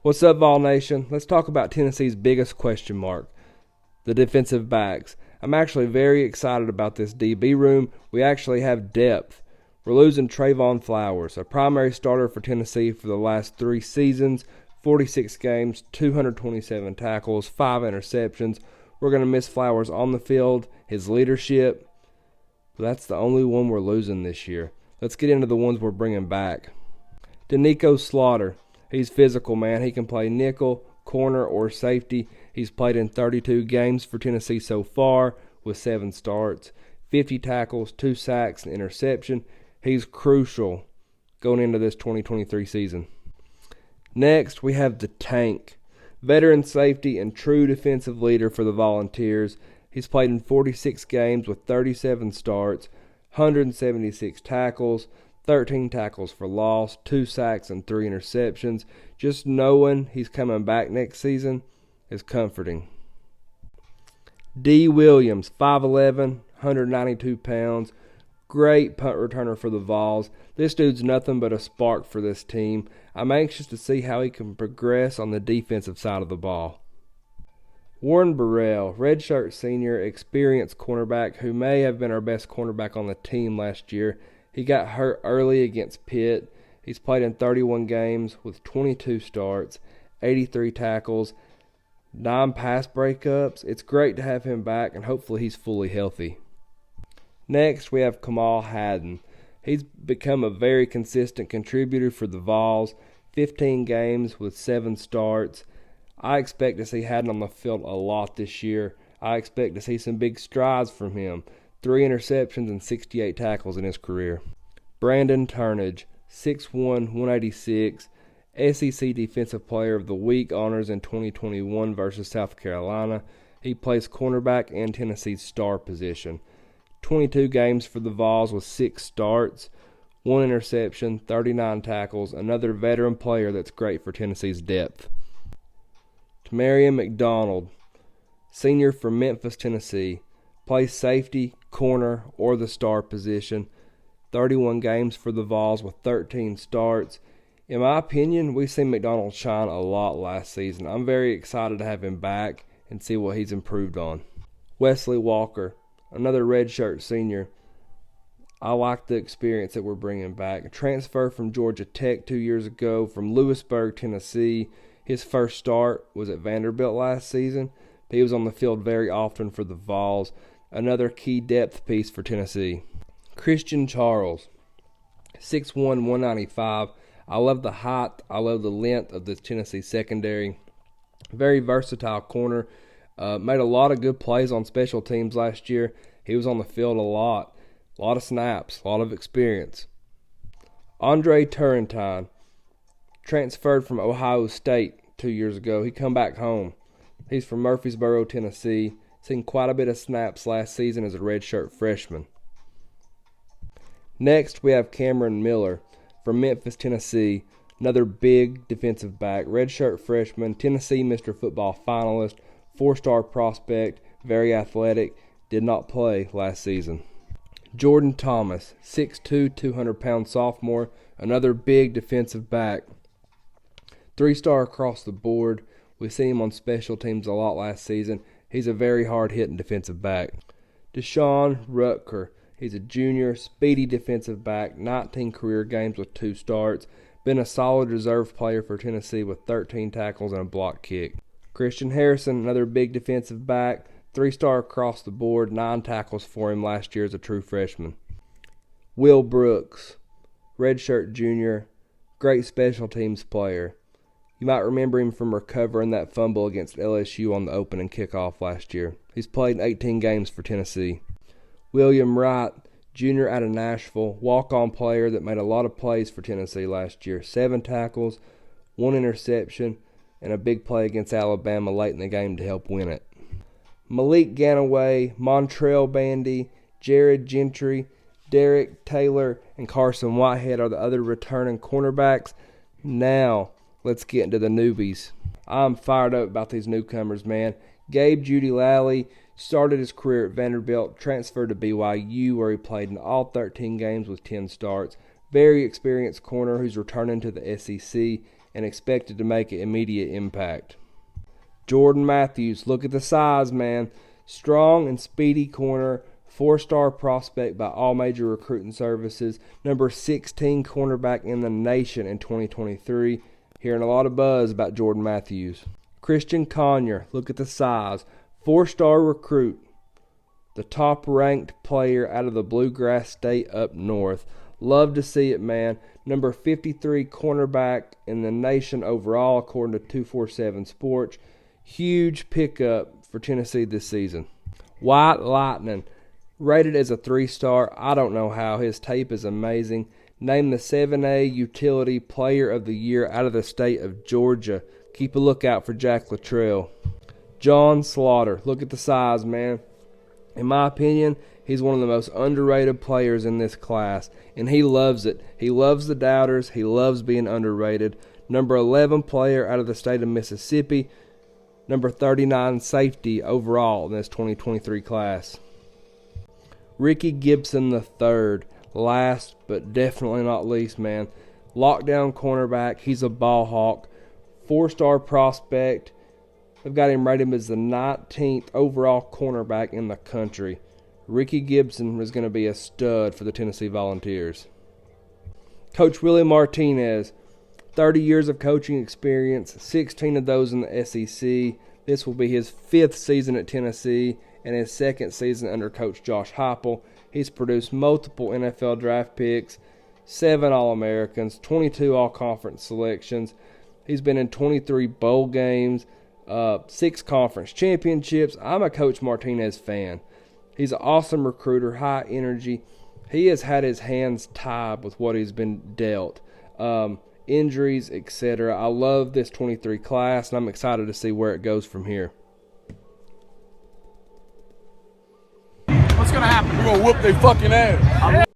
What's up, Vol Nation? Let's talk about Tennessee's biggest question mark, the defensive backs. I'm actually very excited about this DB room. We actually have depth. We're losing Trayvon Flowers, a primary starter for Tennessee for the last 3 seasons, 46 games, 227 tackles, 5 interceptions. We're going to miss Flowers on the field, his leadership. But that's the only one we're losing this year. Let's get into the ones we're bringing back. Danico Slaughter. He's physical, man. He can play nickel, corner, or safety. He's played in 32 games for Tennessee so far with 7 starts, 50 tackles, 2 sacks, and interception. He's crucial going into this 2023 season. Next, we have the Tank, veteran safety and true defensive leader for the Volunteers. He's played in 46 games with 37 starts, 176 tackles, 13 tackles for loss, 2 sacks, and 3 interceptions. Just knowing he's coming back next season is comforting. D. Williams, 5'11", 192 pounds. Great punt returner for the Vols. This dude's nothing but a spark for this team. I'm anxious to see how he can progress on the defensive side of the ball. Warren Burrell, redshirt senior, experienced cornerback who may have been our best cornerback on the team last year. He got hurt early against Pitt. He's played in 31 games with 22 starts, 83 tackles, 9 pass breakups. It's great to have him back, and hopefully he's fully healthy. Next, we have Kamal Hadden. He's become a very consistent contributor for the Vols, 15 games with 7 starts. I expect to see Hadden on the field a lot this year. I expect to see some big strides from him. 3 interceptions and 68 tackles in his career. Brandon Turnage, 6'1", 186, SEC Defensive Player of the Week honors in 2021 versus South Carolina. He plays cornerback and Tennessee's star position. 22 games for the Vols with 6 starts, 1 interception, 39 tackles, another veteran player that's great for Tennessee's depth. Tamarion McDonald, senior from Memphis, Tennessee, plays safety, corner, or the star position. 31 games for the Vols with 13 starts. In my opinion, we've seen McDonald shine a lot last season. I'm very excited to have him back and see what he's improved on. Wesley Walker, another redshirt senior. I like the experience that we're bringing back. A transfer from Georgia Tech 2 years ago from Lewisburg, Tennessee. His first start was at Vanderbilt last season. He was on the field very often for the Vols. Another key depth piece for Tennessee. Christian Charles, 6'1", 195. I love the height. I love the length of this Tennessee secondary. Very versatile corner. Made a lot of good plays on special teams last year. He was on the field a lot of snaps, a lot of experience. Andre Turrentine, transferred from Ohio State 2 years ago. He come back home. He's from Murfreesboro, Tennessee. Seen quite a bit of snaps last season as a redshirt freshman. Next, we have Cameron Miller from Memphis, Tennessee. Another big defensive back, redshirt freshman, Tennessee Mr. Football finalist, 4-star prospect, very athletic, did not play last season. Jordan Thomas, 6'2", 200-pound sophomore, another big defensive back. 3-star across the board. We've seen him on special teams a lot last season. He's a very hard-hitting defensive back. Deshaun Rutker, he's a junior, speedy defensive back, 19 career games with 2 starts. Been a solid reserve player for Tennessee with 13 tackles and a block kick. Christian Harrison, another big defensive back, 3-star across the board, 9 tackles for him last year as a true freshman. Will Brooks, redshirt junior, great special teams player. You might remember him from recovering that fumble against LSU on the opening kickoff last year. He's played in 18 games for Tennessee. William Wright, junior out of Nashville, walk-on player that made a lot of plays for Tennessee last year. 7 tackles, 1 interception, and a big play against Alabama late in the game to help win it. Malik Ganaway, Montrell Bandy, Jared Gentry, Derek Taylor, and Carson Whitehead are the other returning cornerbacks. Now, let's get into the newbies. I'm fired up about these newcomers, man. Gabe Jeudy-Lally started his career at Vanderbilt, transferred to BYU where he played in all 13 games with 10 starts. Very experienced corner who's returning to the SEC and expected to make an immediate impact. Jordan Matthews, look at the size, man. Strong and speedy corner, 4-star prospect by all major recruiting services, number 16 cornerback in the nation in 2023. Hearing a lot of buzz about Jordan Matthews. Christian Conyer, look at the size, 4-star recruit, the top-ranked player out of the Bluegrass State up north. Love to see it, man. Number 53 cornerback in the nation overall, according to 247 Sports. Huge pickup for Tennessee this season. White Lightning, rated as a 3-star. I don't know how. His tape is amazing. Named the 7A Utility Player of the Year out of the state of Georgia. Keep a lookout for Jack Luttrell. John Slaughter, look at the size, man. In my opinion, he's one of the most underrated players in this class, and he loves it. He loves the doubters. He loves being underrated. Number 11 player out of the state of Mississippi. Number 39 safety overall in this 2023 class. Ricky Gibson III, last but definitely not least, man. Lockdown cornerback. He's a ball hawk. 4-star prospect. They've got him rated as the 19th overall cornerback in the country. Ricky Gibson is going to be a stud for the Tennessee Volunteers. Coach Willie Martinez, 30 years of coaching experience, 16 of those in the SEC. This will be his 5th season at Tennessee and his 2nd season under Coach Josh Heupel. He's produced multiple NFL draft picks, 7 All-Americans, 22 All-Conference selections. He's been in 23 bowl games, 6 conference championships. I'm a Coach Martinez fan. He's an awesome recruiter, high energy. He has had his hands tied with what he's been dealt. Injuries, etc. I love this 23 class, and I'm excited to see where it goes from here. What's going to happen? We're going to whoop their fucking ass.